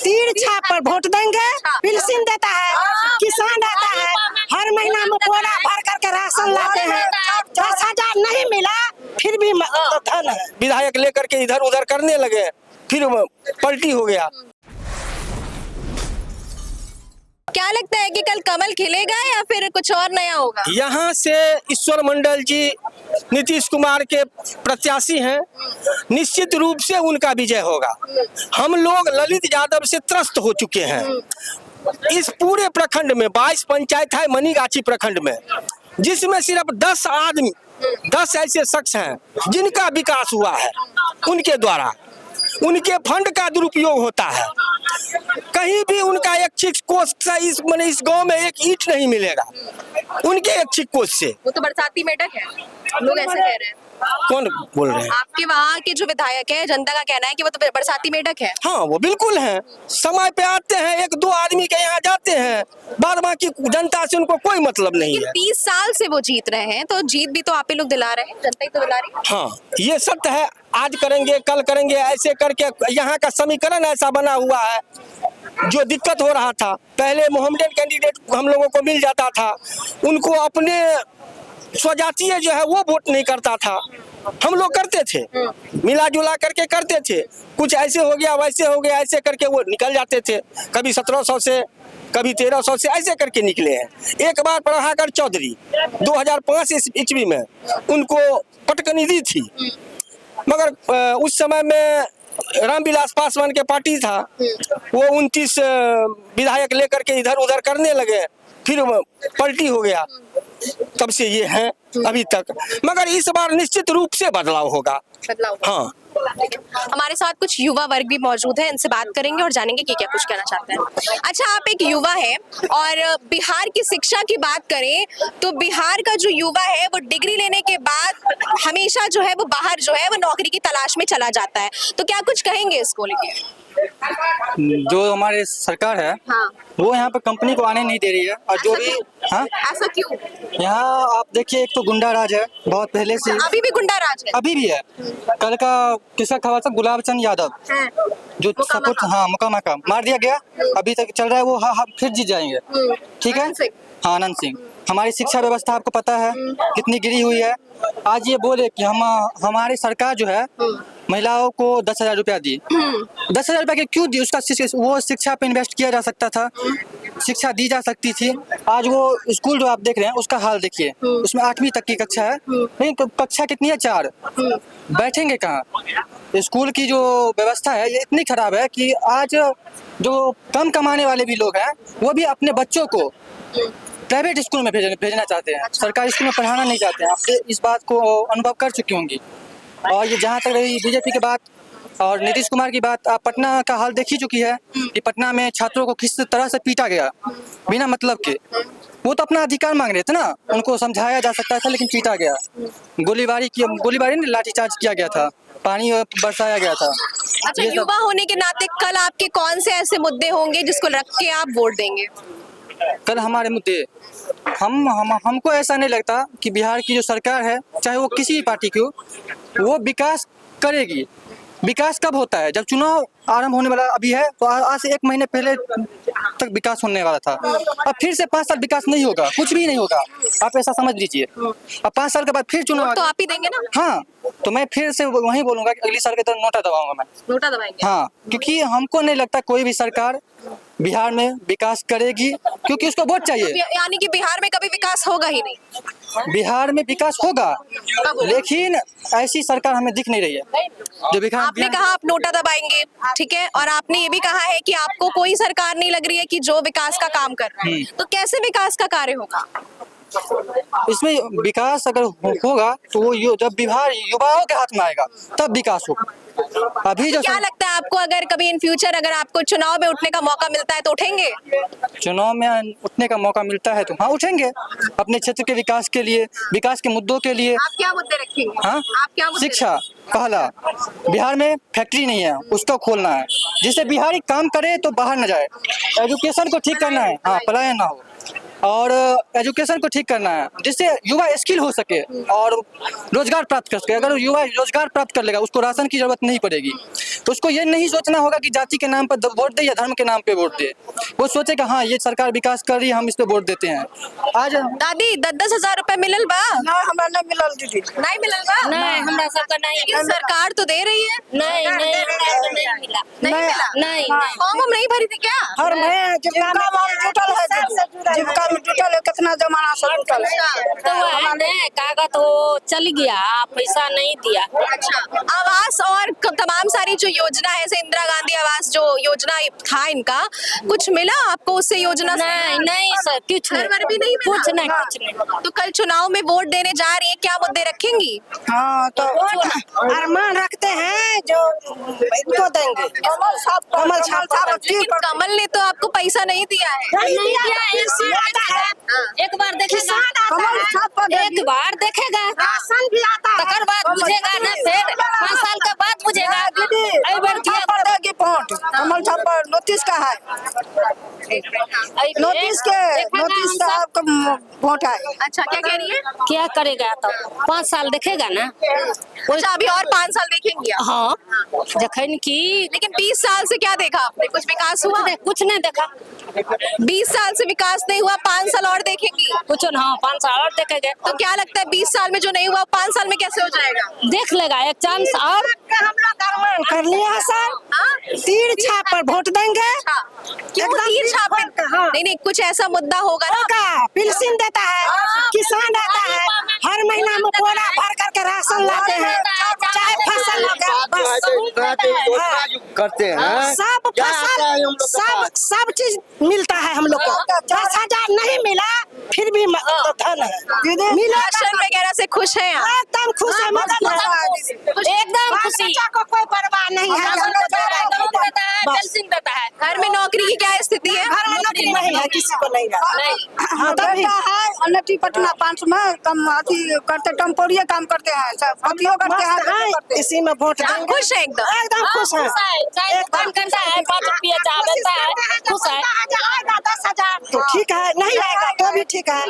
तीर छाप पर वोट देंगे, पेंशन देता है, किसान रहता है, हर महीना में बोरा भर करके राशन लाते हैं, 10,000 नहीं मिला फिर भी धन है। विधायक लेकर के इधर उधर करने लगे, फिर पलटी हो गया। क्या लगता है कि कल कमल खिलेगा या फिर कुछ और नया होगा? यहाँ से ईश्वर मंडल जी नीतीश कुमार के प्रत्याशी हैं, निश्चित रूप से उनका विजय होगा। हम लोग ललित यादव से त्रस्त हो चुके हैं। इस पूरे प्रखंड में 22 पंचायत है मनीगाछी प्रखंड में, जिसमें सिर्फ 10 आदमी 10 ऐसे शख्स हैं जिनका विकास हुआ है। उनके द्वारा उनके फंड का दुरुपयोग होता है। कहीं भी उनका एक कोष से इस गांव में एक ईंट नहीं मिलेगा उनके एक कोष से। वो तो बरसाती मेढक है, लोग ऐसे कह रहे हैं। कौन बोल रहे हैं? आपके वहाँ के जो विधायक है, जनता का कहना है कि वो तो बरसाती मेढक है। हाँ, वो बिल्कुल है। समय पे आते हैं, 1-2 आदमी के यहाँ जाते हैं, बाद बाकी जनता से उनको कोई मतलब नहीं है। 30 साल से वो जीत रहे हैं, तो जीत भी तो आप ही लोग दिला रहे हैं, जनता ही तो दिला रही है। हाँ, ये सत्य है। आज करेंगे कल करेंगे ऐसे करके यहाँ का समीकरण ऐसा बना हुआ है। जो दिक्कत हो रहा था, पहले मोहम्मदन कैंडिडेट हम लोगों को मिल जाता था, उनको अपने स्वजातीय जो है वो वोट नहीं करता था। हम लोग करते थे, मिला जुला करके करते थे। कुछ ऐसे हो गया वैसे हो गया, ऐसे करके वो निकल जाते थे। कभी 1700 से, कभी 1300 से, ऐसे करके निकले हैं। एक बार प्रभाकर चौधरी 2005 ईस्वी में उनको पटकनिधि थी, मगर उस समय में रामविलास पासवान के पार्टी था, वो 29 विधायक लेकर के इधर उधर करने लगे, फिर पलटी हो गया। तब से ये है अभी तक, मगर इस बार निश्चित रूप से बदलाव होगा। हाँ, हमारे साथ कुछ युवा वर्ग भी मौजूद है, इनसे बात करेंगे और जानेंगे कि क्या कुछ कहना चाहते हैं। अच्छा, आप एक युवा है और बिहार की शिक्षा की बात करें तो बिहार का जो युवा है वो डिग्री लेने के बाद हमेशा जो है वो बाहर जो है वो नौकरी की तलाश में चला जाता है, तो क्या कुछ कहेंगे इसको लेके? जो हमारे सरकार है, हाँ, वो यहाँ पे कंपनी को आने नहीं दे रही है। और जो भी, हाँ, ऐसा क्यों? यहाँ आप देखिए, एक तो गुंडा राज है बहुत पहले से। अभी भी गुंडा राज है? अभी भी है। कल का किसका खबर था? गुलाब चंद यादव, जो सपोर्ट, हाँ, मुकामा का मार दिया गया, अभी तक चल रहा है वो। हाँ, फिर जीत जाएंगे। ठीक है, हाँ, आनंद सिंह। हमारी शिक्षा व्यवस्था आपको पता है कितनी गिरी हुई है। आज ये बोले कि हमारी सरकार जो है महिलाओं को 10,000 रुपया दी। 10,000 रुपया के क्यों दी? उसका वो शिक्षा पे इन्वेस्ट किया जा सकता था, शिक्षा दी जा सकती थी। आज वो स्कूल जो आप देख रहे हैं उसका हाल देखिए, उसमें 8वीं तक की कक्षा है, लेकिन कक्षा कितनी है? 4। बैठेंगे कहाँ? स्कूल की जो व्यवस्था है ये इतनी खराब है कि आज जो कम कमाने वाले भी लोग हैं वो भी अपने बच्चों को प्राइवेट स्कूल में भेजना चाहते हैं, सरकारी स्कूल में पढ़ाना नहीं चाहते हैं। आप इस बात को अनुभव कर चुकी होंगी। और ये जहाँ तक रही बीजेपी की बात और नीतीश कुमार की बात, आप पटना का हाल देख ही चुकी है कि पटना में छात्रों को किस तरह से पीटा गया बिना मतलब के। वो तो अपना अधिकार मांग रहे थे ना, उनको समझाया जा सकता था, लेकिन पीटा गया। गोलीबारी नहीं, लाठीचार्ज किया गया था, पानी बरसाया गया था। अच्छा, युवा होने के नाते कल आपके कौन से ऐसे मुद्दे होंगे जिसको रख के आप वोट देंगे? कल हमारे मुद्दे, हमको ऐसा नहीं लगता कि बिहार की जो सरकार है, चाहे वो किसी भी पार्टी की हो, वो विकास करेगी। विकास कब होता है? जब चुनाव आरंभ होने वाला अभी है, तो आज से 1 महीने पहले तक विकास होने वाला था। अब फिर से 5 साल विकास नहीं होगा, कुछ भी नहीं होगा, आप ऐसा समझ लीजिए। अब 5 साल के बाद फिर चुनाव, तो आप ही देंगे ना? हाँ, तो मैं फिर से वही बोलूंगा कि अगली साल के तरह नोटा दबाऊंगा मैं। नोटा दबाएंगे? हाँ, क्योंकि हमको नहीं लगता कोई भी सरकार बिहार में विकास करेगी, क्योंकि उसको वोट चाहिए। यानी कि बिहार में कभी विकास होगा ही नहीं? बिहार में विकास होगा, लेकिन ऐसी सरकार हमें दिख नहीं रही है जो विकास। आपने कहा आप नोटा दबाएंगे, ठीक है, और आपने ये भी कहा है कि आपको कोई सरकार नहीं लग रही है कि जो विकास का काम कर रहा है, तो कैसे विकास का कार्य होगा? इसमें विकास अगर होगा तो वो जब बिहार युवाओं के हाथ में आएगा तब विकास होगा। अभी जो क्या लगता है आपको, अगर कभी इन फ्यूचर अगर आपको चुनाव में उठने का मौका मिलता है तो उठेंगे? चुनाव में उठने का मौका मिलता है तो हाँ, उठेंगे। अपने क्षेत्र के विकास के लिए, विकास के मुद्दों के लिए। आप क्या मुद्दे रखेंगे? हाँ, आप क्या मुद्दे शिक्षा पहला, बिहार में फैक्ट्री नहीं है, उसको खोलना है, जिससे बिहारी काम करे तो बाहर न जाए। एजुकेशन को ठीक करना है, हाँ, पलायन ना हो। और एजुकेशन को ठीक करना है, जिससे युवा स्किल हो सके और रोजगार प्राप्त कर सके। अगर युवा रोजगार प्राप्त कर लेगा, उसको राशन की जरूरत नहीं पड़ेगी। तो उसको ये नहीं सोचना होगा कि जाति के नाम पर वोट दे या धर्म के नाम पे वोट दे। वो सोचेगा हाँ ये सरकार विकास कर रही है, हम इस पे वोट देते हैं। आज दादी 10-10 हजार रुपए मिलल बा? ना हमरा नहीं मिलल दीदी। नहीं मिलल बा? नहीं हमरा सबका नहीं लेकिन सरकार तो दे रही है। नहीं नहीं हमरा तो नहीं मिला। नहीं मिला? नहीं फॉर्म हम नहीं भरी थी क्या? हर महीने जीविका में हम जुटल है दीदी। जीविका में जुटल है, कितना जमाना से जुटल है। तो वो है कागज वो चल गया, पैसा नहीं दिया। अच्छा, आवास और तमाम सारी जो योजना है, जैसे इंदिरा गांधी आवास जो योजना था इनका, कुछ मिला आपको उससे योजना से? नहीं नहीं सर कुछ घर वर भी नहीं मिला? कुछ नहीं कुछ नहीं। तो कल चुनाव में वोट देने जा रही है, क्या मुद्दे रखेंगी? हाँ तो अरमान रखते हैं जो इनको देंगे, कमल छाप। लेकिन कमल ने तो आपको पैसा नहीं दिया है। नहीं दिया, एक बार देखेगा, एक बार देखेगा, राशन भी आता है, तकर बाद बुझेगा ना, फिर 5 साल के बाद बुझेगा। अई बार किया देगी वोट कमल छाप पर। नोटिस का है, नोटिस का आपको वोट है। अच्छा, क्या कह रही है? क्या करेगा तो 5 साल देखेगा ना। अच्छा, अभी और 5 साल देखेंगी आप? हाँ जखन की लेकिन 20 साल से क्या देखा आपने? कुछ विकास हुआ? कुछ नहीं देखा। 20 साल से विकास नहीं हुआ, 5 साल और देखेंगी? कुछ हाँ 5 साल और देखेंगे। तो क्या लगता है 20 साल में जो नहीं हुआ 5 साल में कैसे हो जाएगा? देख लेगा एक चांस और। हम लोग अरमान कर लिया है सर, हाँ? तीर छाप पर वोट देंगे। क्यों एकदम तीर छाप पे? हाँ। नहीं नहीं, कुछ ऐसा मुद्दा होगा ना। होगा, पेंशन देता है, किसान आता है, हर महीना में बोरा भर करके राशन लाते हैं, चाहे फसल लगा बस करते हैं सब फसल सब चीज मिलता है हम लोग को। 10,000 नहीं मिला फिर भी धन है मिला। राशन वगैरह से खुश हैं आप? एकदम खुश है, एकदम खुशी। बच्चा को कोई परवाह नहीं है। पेंशन देता है। घर में नौकरी की क्या स्थिति है? घर में नौकरी नहीं है, किसी को नहीं रहा। नहीं बेटा है अन्नटी पटना 5 में कम अथी करते, टेम्पोरिये काम करते हैं, सब अथियो करते हैं। इसी में वोट आप देंगे। खुश हैं एकदम? एकदम खुश है। चाय दुकान करता है, 5 रुपया चाय देता है, खुश है। आएगा 10,000 तो ठीक है, नहीं आएगा तो भी ठीक है।